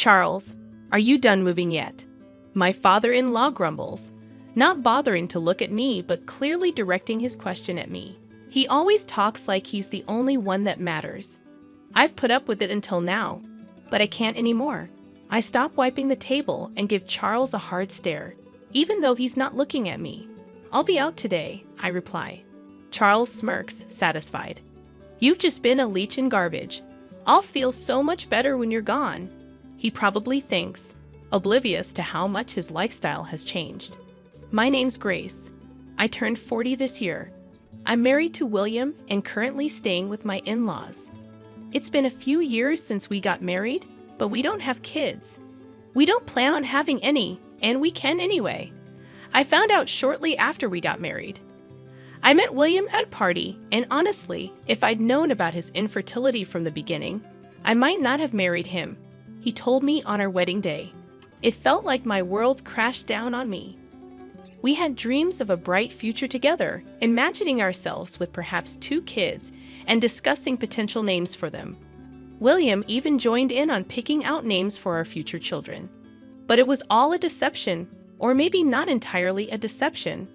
Charles, are you done moving yet? My father-in-law grumbles, not bothering to look at me but clearly directing his question at me. He always talks like he's the only one that matters. I've put up with it until now, but I can't anymore. I stop wiping the table and give Charles a hard stare, even though he's not looking at me. I'll be out today, I reply. Charles smirks, satisfied. You've just been a leech in garbage. I'll feel so much better when you're gone. He probably thinks, oblivious to how much his lifestyle has changed. My name's Grace. I turned 40 this year. I'm married to William and currently staying with my in-laws. It's been a few years since we got married, but we don't have kids. We don't plan on having any, and we can anyway. I found out shortly after we got married. I met William at a party, and honestly, if I'd known about his infertility from the beginning, I might not have married him. He told me on our wedding day. It felt like my world crashed down on me. We had dreams of a bright future together, imagining ourselves with perhaps 2 kids and discussing potential names for them. William even joined in on picking out names for our future children. But it was all a deception, or maybe not entirely a deception.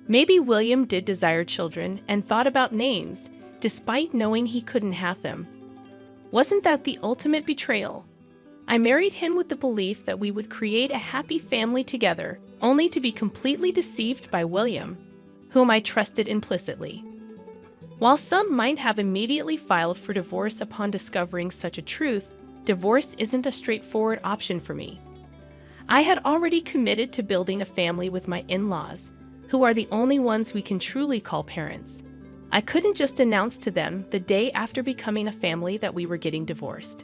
Maybe William did desire children and thought about names, despite knowing he couldn't have them. Wasn't that the ultimate betrayal? I married him with the belief that we would create a happy family together, only to be completely deceived by William, whom I trusted implicitly. While some might have immediately filed for divorce upon discovering such a truth, divorce isn't a straightforward option for me. I had already committed to building a family with my in-laws, who are the only ones we can truly call parents. I couldn't just announce to them the day after becoming a family that we were getting divorced.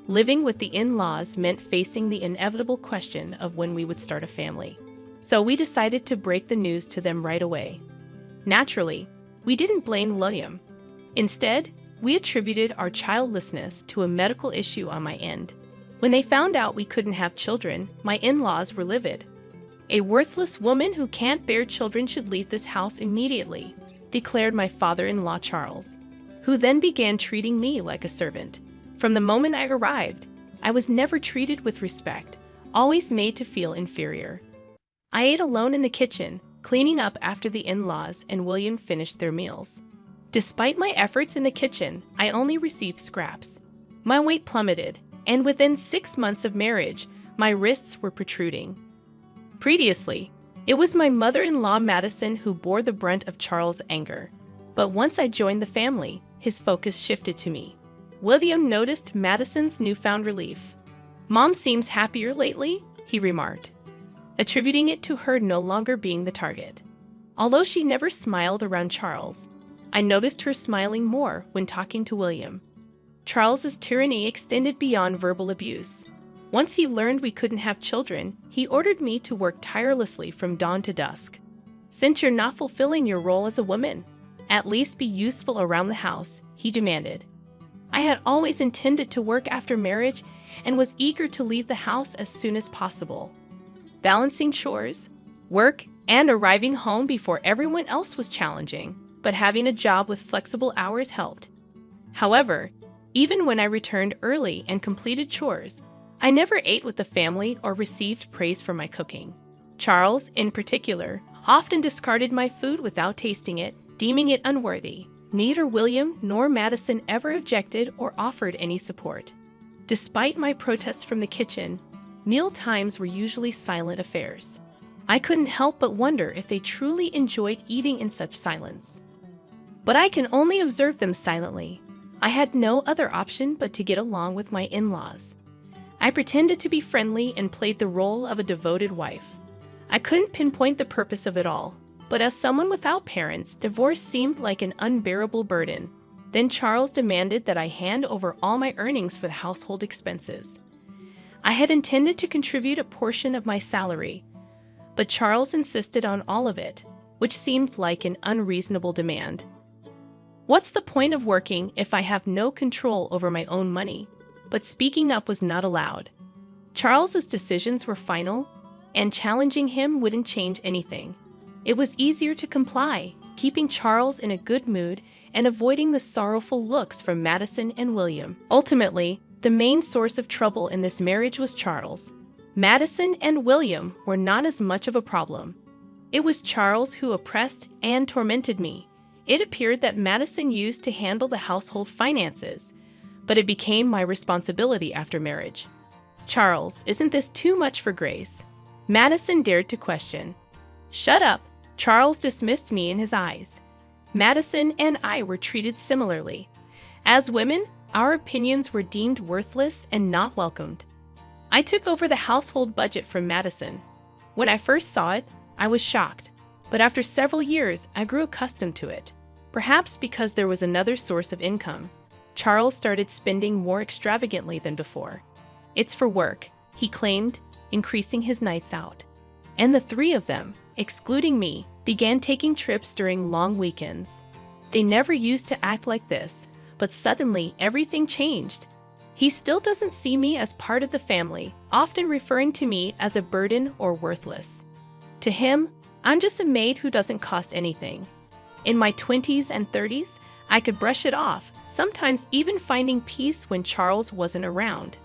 Living with the in-laws meant facing the inevitable question of when we would start a family. So we decided to break the news to them right away. Naturally, we didn't blame William. Instead, we attributed our childlessness to a medical issue on my end. When they found out we couldn't have children, my in-laws were livid. A worthless woman who can't bear children should leave this house immediately, declared my father-in-law Charles, who then began treating me like a servant. From the moment I arrived, I was never treated with respect, always made to feel inferior. I ate alone in the kitchen, cleaning up after the in-laws and William finished their meals. Despite my efforts in the kitchen, I only received scraps. My weight plummeted, and within 6 months of marriage, my wrists were protruding. Previously, it was my mother-in-law Madison who bore the brunt of Charles' anger. But once I joined the family, his focus shifted to me. William noticed Madison's newfound relief. "Mom seems happier lately," he remarked, attributing it to her no longer being the target. Although she never smiled around Charles, I noticed her smiling more when talking to William. Charles's tyranny extended beyond verbal abuse. Once he learned we couldn't have children, he ordered me to work tirelessly from dawn to dusk. "Since you're not fulfilling your role as a woman, at least be useful around the house," he demanded. I had always intended to work after marriage and was eager to leave the house as soon as possible. Balancing chores, work, and arriving home before everyone else was challenging, but having a job with flexible hours helped. However, even when I returned early and completed chores, I never ate with the family or received praise for my cooking. Charles, in particular, often discarded my food without tasting it, deeming it unworthy. Neither William nor Madison ever objected or offered any support. Despite my protests from the kitchen, meal times were usually silent affairs. I couldn't help but wonder if they truly enjoyed eating in such silence. But I can only observe them silently. I had no other option but to get along with my in-laws. I pretended to be friendly and played the role of a devoted wife. I couldn't pinpoint the purpose of it all, but as someone without parents, divorce seemed like an unbearable burden. Then Charles demanded that I hand over all my earnings for the household expenses. I had intended to contribute a portion of my salary, but Charles insisted on all of it, which seemed like an unreasonable demand. What's the point of working if I have no control over my own money? But speaking up was not allowed. Charles's decisions were final, and challenging him wouldn't change anything. It was easier to comply, keeping Charles in a good mood and avoiding the sorrowful looks from Madison and William. Ultimately, the the main source of trouble in this marriage was Charles. Madison and William were not as much of a problem. It was Charles who oppressed and tormented me. It appeared that Madison used to handle the household finances, but it became my responsibility after marriage. Charles, isn't this too much for Grace? Madison dared to question. Shut up, Charles dismissed me in his eyes. Madison and I were treated similarly. As women, our opinions were deemed worthless and not welcomed. I took over the household budget from Madison. When I first saw it, I was shocked, but after several years, I grew accustomed to it. Perhaps because there was another source of income. Charles started spending more extravagantly than before. It's for work, he claimed, increasing his nights out. And the three of them, excluding me, began taking trips during long weekends. They never used to act like this, but suddenly everything changed. He still doesn't see me as part of the family, often referring to me as a burden or worthless. To him, I'm just a maid who doesn't cost anything. In my 20s and 30s, I could brush it off, sometimes even finding peace when Charles wasn't around.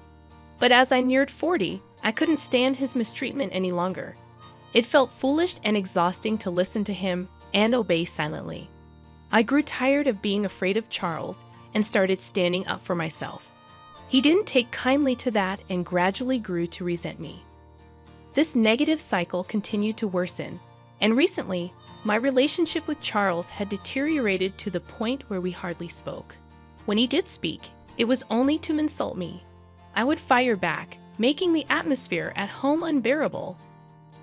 But as I neared 40, I couldn't stand his mistreatment any longer. It felt foolish and exhausting to listen to him and obey silently. I grew tired of being afraid of Charles and started standing up for myself. He didn't take kindly to that and gradually grew to resent me. This negative cycle continued to worsen, and recently, my relationship with Charles had deteriorated to the point where we hardly spoke. When he did speak, it was only to insult me. I would fire back, making the atmosphere at home unbearable.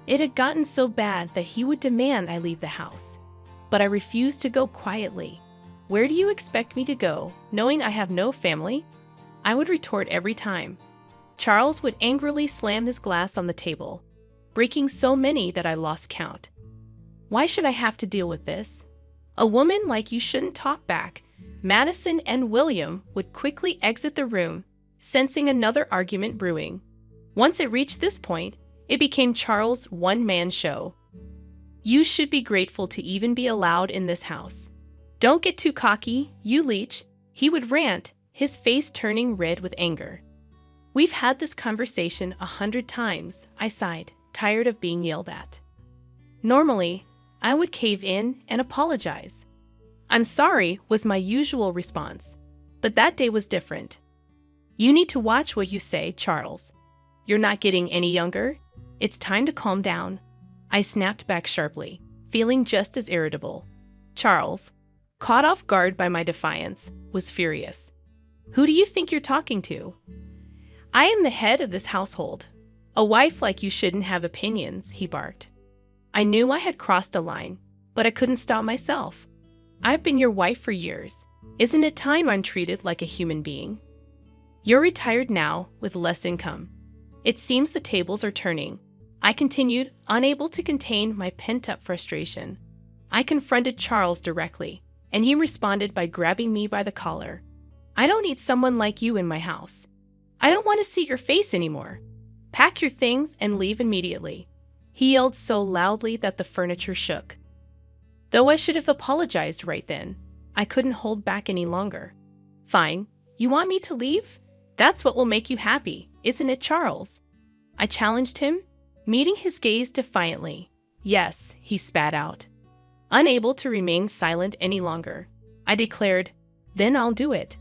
It had gotten so bad that he would demand I leave the house. But I refused to go quietly. Where do you expect me to go, knowing I have no family? I would retort every time. Charles would angrily slam his glass on the table, breaking so many that I lost count. Why should I have to deal with this? A woman like you shouldn't talk back. Madison and William would quickly exit the room, sensing another argument brewing. Once it reached this point, it became Charles' one-man show. You should be grateful to even be allowed in this house. Don't get too cocky, you leech, he would rant, his face turning red with anger. We've had this conversation 100 times, I sighed, tired of being yelled at. Normally, I would cave in and apologize. I'm sorry was my usual response, but that day was different. You need to watch what you say, Charles. You're not getting any younger. It's time to calm down. I snapped back sharply, feeling just as irritable. Charles, caught off guard by my defiance, was furious. Who do you think you're talking to? I am the head of this household. A wife like you shouldn't have opinions, he barked. I knew I had crossed a line, but I couldn't stop myself. I've been your wife for years. Isn't it time I'm treated like a human being? You're retired now with less income. It seems the tables are turning. I continued, unable to contain my pent-up frustration. I confronted Charles directly, and he responded by grabbing me by the collar. I don't need someone like you in my house. I don't want to see your face anymore. Pack your things and leave immediately. He yelled so loudly that the furniture shook. Though I should have apologized right then, I couldn't hold back any longer. Fine, you want me to leave? That's what will make you happy, isn't it, Charles? I challenged him, meeting his gaze defiantly. Yes, he spat out. Unable to remain silent any longer, I declared, then I'll do it.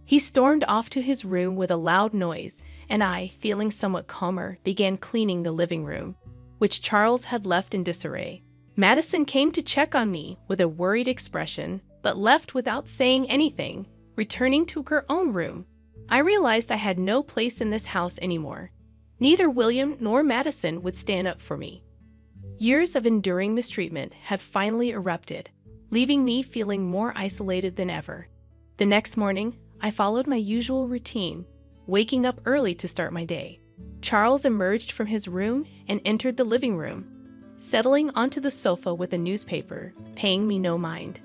He stormed off to his room with a loud noise, and I, feeling somewhat calmer, began cleaning the living room, which Charles had left in disarray. Madison came to check on me with a worried expression, but left without saying anything, returning to her own room. I realized I had no place in this house anymore. Neither William nor Madison would stand up for me. Years of enduring mistreatment had finally erupted, leaving me feeling more isolated than ever. The next morning, I followed my usual routine, waking up early to start my day. Charles emerged from his room and entered the living room, settling onto the sofa with a newspaper, paying me no mind.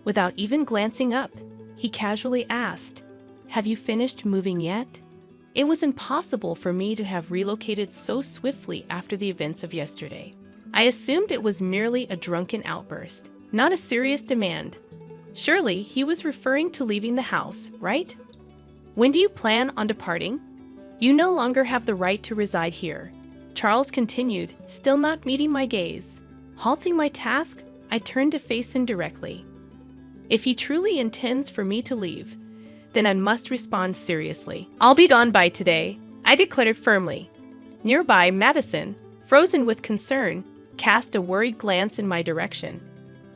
Without even glancing up, he casually asked, "Have you finished moving yet?" It was impossible for me to have relocated so swiftly after the events of yesterday. I assumed it was merely a drunken outburst, not a serious demand. Surely he was referring to leaving the house, right? When do you plan on departing? You no longer have the right to reside here. Charles continued, still not meeting my gaze. Halting my task, I turned to face him directly. If he truly intends for me to leave, then I must respond seriously. I'll be gone by today, I declared firmly. Nearby, Madison, frozen with concern, cast a worried glance in my direction.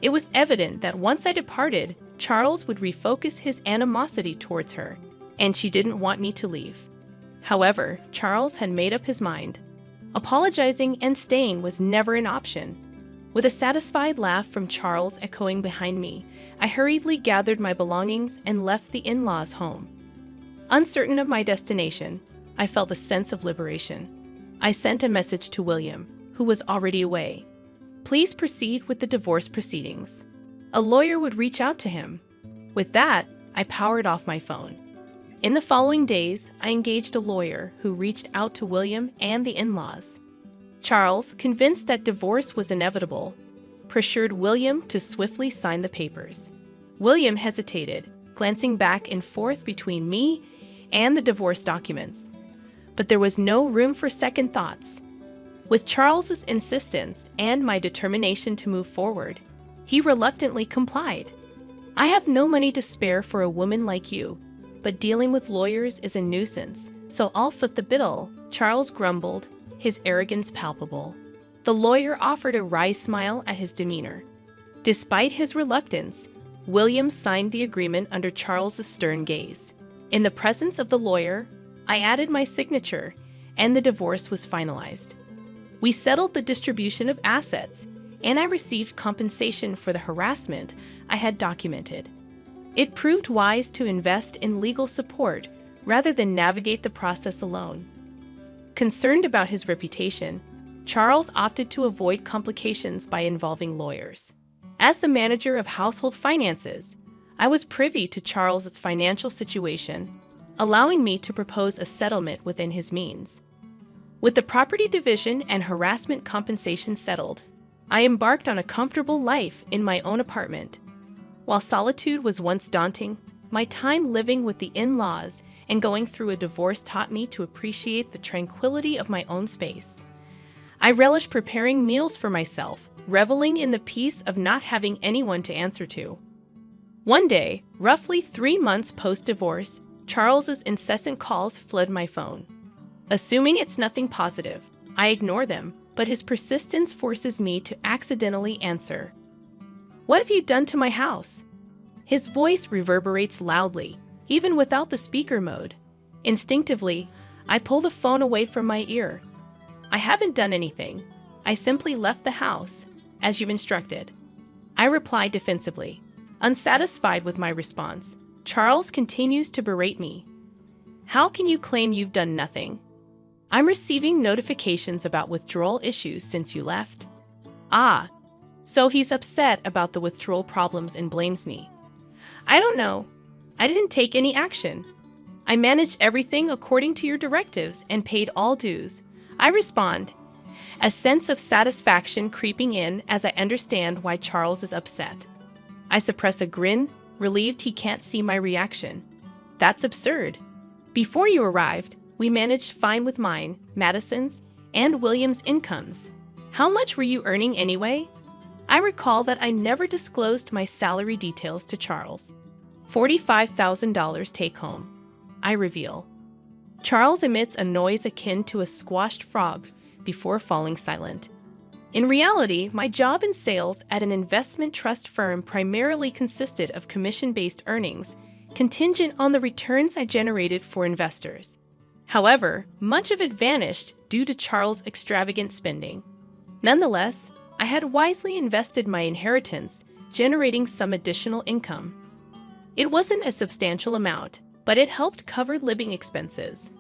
It was evident that once I departed, Charles would refocus his animosity towards her, and she didn't want me to leave. However, Charles had made up his mind. Apologizing and staying was never an option. With a satisfied laugh from Charles echoing behind me, I hurriedly gathered my belongings and left the in-laws' home. Uncertain of my destination, I felt a sense of liberation. I sent a message to William, who was already away. Please proceed with the divorce proceedings. A lawyer would reach out to him. With that, I powered off my phone. In the following days, I engaged a lawyer who reached out to William and the in-laws. Charles, convinced that divorce was inevitable, pressured William to swiftly sign the papers. William hesitated, glancing back and forth between me and the divorce documents. But there was no room for second thoughts. With Charles's insistence and my determination to move forward, he reluctantly complied. I have no money to spare for a woman like you, but dealing with lawyers is a nuisance, so I'll foot the bill, Charles grumbled, his arrogance palpable. The lawyer offered a wry smile at his demeanor. Despite his reluctance, William signed the agreement under Charles's stern gaze. In the presence of the lawyer, I added my signature, and the divorce was finalized. We settled the distribution of assets, and I received compensation for the harassment I had documented. It proved wise to invest in legal support rather than navigate the process alone. Concerned about his reputation, Charles opted to avoid complications by involving lawyers. As the manager of household finances, I was privy to Charles's financial situation, allowing me to propose a settlement within his means. With the property division and harassment compensation settled, I embarked on a comfortable life in my own apartment. While solitude was once daunting, my time living with the in-laws and going through a divorce taught me to appreciate the tranquility of my own space. I relished preparing meals for myself, reveling in the peace of not having anyone to answer to. One day, roughly 3 months post-divorce, Charles's incessant calls flood my phone. Assuming it's nothing positive, I ignore them, but his persistence forces me to accidentally answer. What have you done to my house? His voice reverberates loudly, even without the speaker mode. Instinctively, I pull the phone away from my ear. I haven't done anything. I simply left the house, as you've instructed. I reply defensively. Unsatisfied with my response, Charles continues to berate me. How can you claim you've done nothing? I'm receiving notifications about withdrawal issues since you left. Ah, so he's upset about the withdrawal problems and blames me. I don't know. I didn't take any action. I managed everything according to your directives and paid all dues. I respond, a sense of satisfaction creeping in as I understand why Charles is upset. I suppress a grin, relieved he can't see my reaction. That's absurd. Before you arrived, we managed fine with mine, Madison's, and William's incomes. How much were you earning anyway? I recall that I never disclosed my salary details to Charles. $45,000 take home. I reveal. Charles emits a noise akin to a squashed frog before falling silent. In reality, my job in sales at an investment trust firm primarily consisted of commission-based earnings, contingent on the returns I generated for investors. However, much of it vanished due to Charles' extravagant spending. Nonetheless, I had wisely invested my inheritance, generating some additional income. It wasn't a substantial amount, but it helped cover living expenses.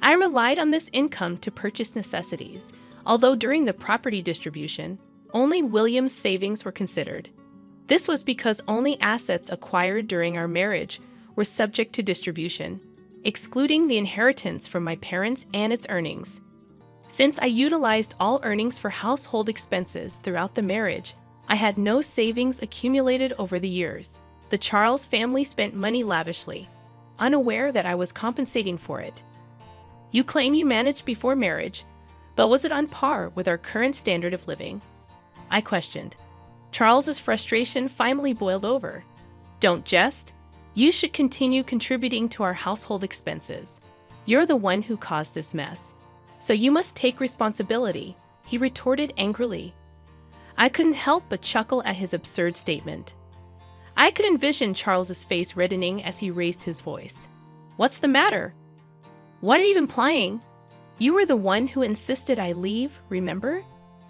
I relied on this income to purchase necessities, although during the property distribution, only William's savings were considered. This was because only assets acquired during our marriage were subject to distribution, excluding the inheritance from my parents and its earnings. Since I utilized all earnings for household expenses throughout the marriage, I had no savings accumulated over the years. The Charles family spent money lavishly. unaware that I was compensating for it. You claim you managed before marriage, but was it on par with our current standard of living? I questioned. Charles's frustration finally boiled over. Don't jest. You should continue contributing to our household expenses. You're the one who caused this mess, so you must take responsibility, he retorted angrily. I couldn't help but chuckle at his absurd statement. I could envision Charles's face reddening as he raised his voice. What's the matter? What are you implying? You were the one who insisted I leave, remember?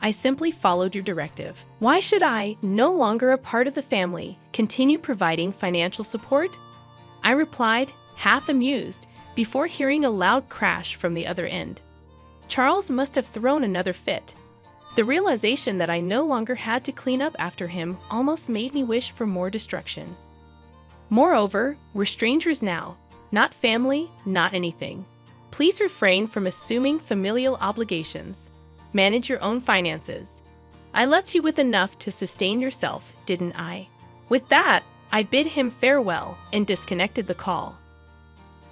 I simply followed your directive. Why should I, no longer a part of the family, continue providing financial support? I replied, half amused, before hearing a loud crash from the other end. Charles must have thrown another fit. The realization that I no longer had to clean up after him almost made me wish for more destruction. Moreover, we're strangers now, not family, not anything. Please refrain from assuming familial obligations. Manage your own finances. I left you with enough to sustain yourself, didn't I? With that, I bid him farewell and disconnected the call.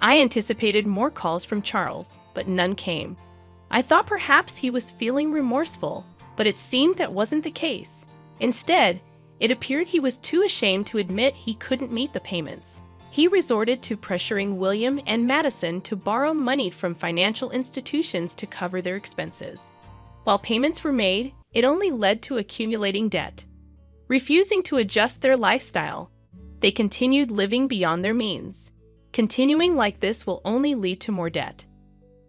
I anticipated more calls from Charles, but none came. I thought perhaps he was feeling remorseful, but it seemed that wasn't the case. Instead, it appeared he was too ashamed to admit he couldn't meet the payments. He resorted to pressuring William and Madison to borrow money from financial institutions to cover their expenses. While payments were made, it only led to accumulating debt. Refusing to adjust their lifestyle, they continued living beyond their means. Continuing like this will only lead to more debt.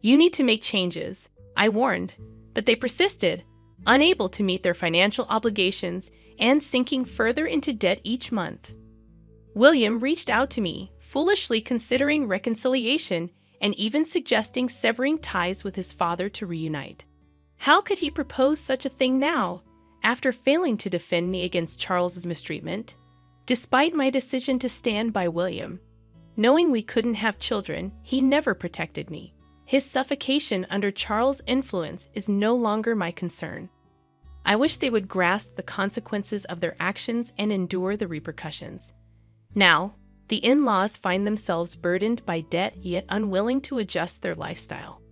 You need to make changes, I warned, but they persisted, unable to meet their financial obligations and sinking further into debt each month. William reached out to me, foolishly considering reconciliation and even suggesting severing ties with his father to reunite. How could he propose such a thing now, after failing to defend me against Charles's mistreatment? Despite my decision to stand by William, knowing we couldn't have children, he never protected me. His suffocation under Charles' influence is no longer my concern. I wish they would grasp the consequences of their actions and endure the repercussions. Now, the in-laws find themselves burdened by debt yet unwilling to adjust their lifestyle.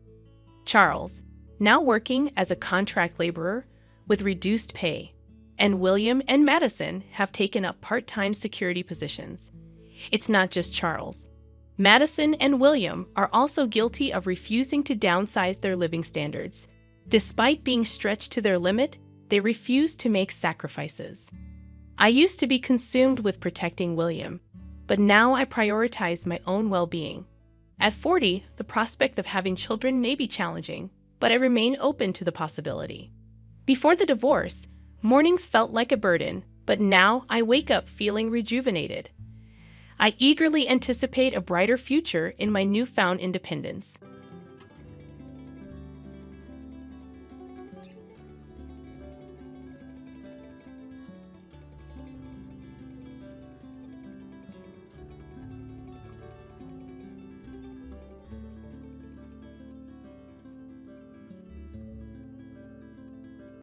Charles, now working as a contract laborer with reduced pay, and William and Madison have taken up part-time security positions. It's not just Charles. Madison and William are also guilty of refusing to downsize their living standards. Despite being stretched to their limit, they refuse to make sacrifices. I used to be consumed with protecting William, but now I prioritize my own well-being. At 40, the prospect of having children may be challenging, but I remain open to the possibility. Before the divorce, mornings felt like a burden, but now I wake up feeling rejuvenated. I eagerly anticipate a brighter future in my newfound independence.